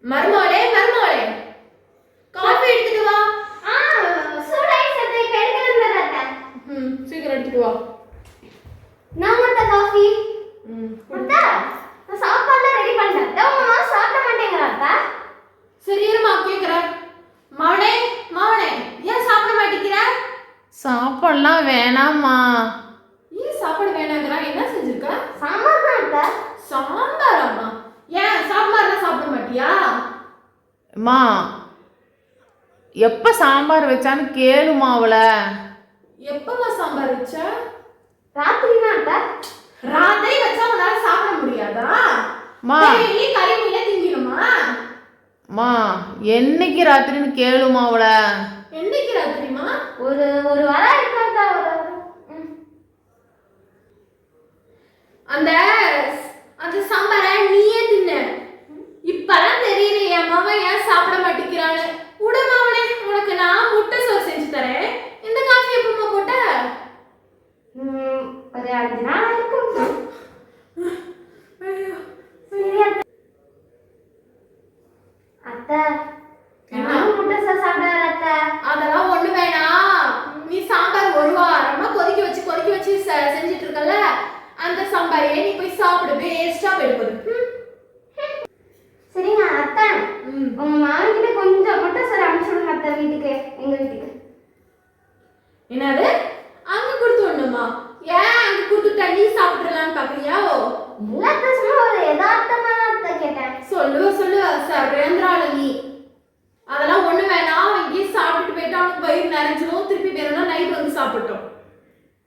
மருமகளே மருமகளே காஃபி எடுத்துட்டு வா. சூடாய் சத்தை எடுக்கணும் அத்தை. சீக்கிரம் எடுத்துட்டு வா. நான் மத்த காஃபி. அத்தை நான் சாப்பாடுல ரெடி பண்ணிட்டேன். உங்க அம்மா சாப்பிட மாட்டேங்கறா அத்தை. சரி இருமா கேக்குறேன். மவனே மவனே ஏன் சாப்பிட மாட்டேங்கிற? சாப்பாடுலாம் வேணாம்மா. ஏன் சாப்பாடு வேணாங்கறா? என்ன செஞ்சிருக்க? சாம்பார் தான் அத்தை. சாம்பாரம்மா? ஏன் சாம்பார்லாம் சாப்பிட மாட்டியா? அம்மா எப்போ சாம்பார் வச்சான்னு கேளுமா அவளை. எப்பமா சாம்பார் வச்ச? ராத்திரி தான் அத்தை. ராத்திரி வச்சா உன்னால சாப்பிட முடியாதா? மா டெய்லி கறி மீனே திங்கணுமா? மா என்னைக்கு ராத்திரின்னு கேளுமா அவளை. என்னைக்கு ராத்திரிமா? ஒரு வாரம் இருக்காதா ஒரு அந்த அந்த சாம்பாரை நீயே தின்ன. இப்பதான் தெரியல என் மவன் ஏன் சாப்பிட மாட்டேங்கிறான்னு. உடமாவனே உனக்கு நான் முட்டை சோறு செஞ்சு தரேன். இந்த காஃபி எப்பமா போட்ட? ஒரு 5 நாள் இருக்கும். அத்தை நான் முட்டை சாப்பிட அத்தை. அதெல்லாம் ஒண்ணு வேணாம். நீ சாம்பார் ஒரு வாரமா கொதிக்க வச்சு செஞ்சிட்டு இருக்கல, அந்த சாம்பாரையே நீ போய் சாப்பிடு. வேஸ்டா போயிடுது. சரிங்க அத்தை. உங்க மாமன் கிட்ட கொஞ்சம் முட்டை சார் அனுப்பிச்சு விடுங்க அத்தை வீட்டுக்கு, எங்க வீட்டுக்கு. என்னது அங்க கொடுத்து விடணுமா? ஏன் அங்க கொடுத்துட்டா நீ சாப்பிடலான்னு பாக்குறியா? இல்ல அத்தை, சும்மா ஒரு யதார்த்தமா தான் அத்தை கேட்டேன். சொல்லு சரேந்திரால நீ. அதெல்லாம் ஒண்ணு வேணாம். இங்கே சாப்பிட்டு போயிட்டு அவனுக்கு வயிறு நிறைஞ்சிரும். திருப்பி வேணும்னா நைட் வந்து சாப்பிட்டோம்.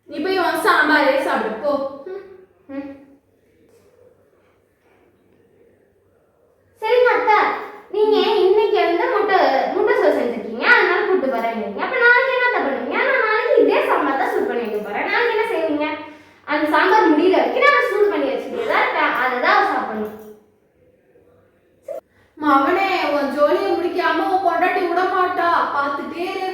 நீ போய் உன் சாம்பாரே சாப்பிடு போ. சரிங்க அத்தை, நீங்க இன்னைக்கு வந்து முட்டை சோறு செஞ்சிருக்கீங்க, அதனால கூட்டு போறேங்க. அப்ப நாளைக்கு என்ன பண்ணுவீங்க? நான் நாளைக்கு இதே சாம்பார் தான் சூடு பண்ணி வைக்க போறேன். நாளைக்கு என்ன செய்வீங்க? அந்த சாம்பார் முடியல வரைக்கும் நான் சூடு பண்ணி வச்சுக்கிறேன். அதை தான் சாப்பிடணும். மவனே உன் ஜோலியை முடிக்காம உன் பொண்டாட்டி விட மாட்டா. பார்த்துட்டே இரு.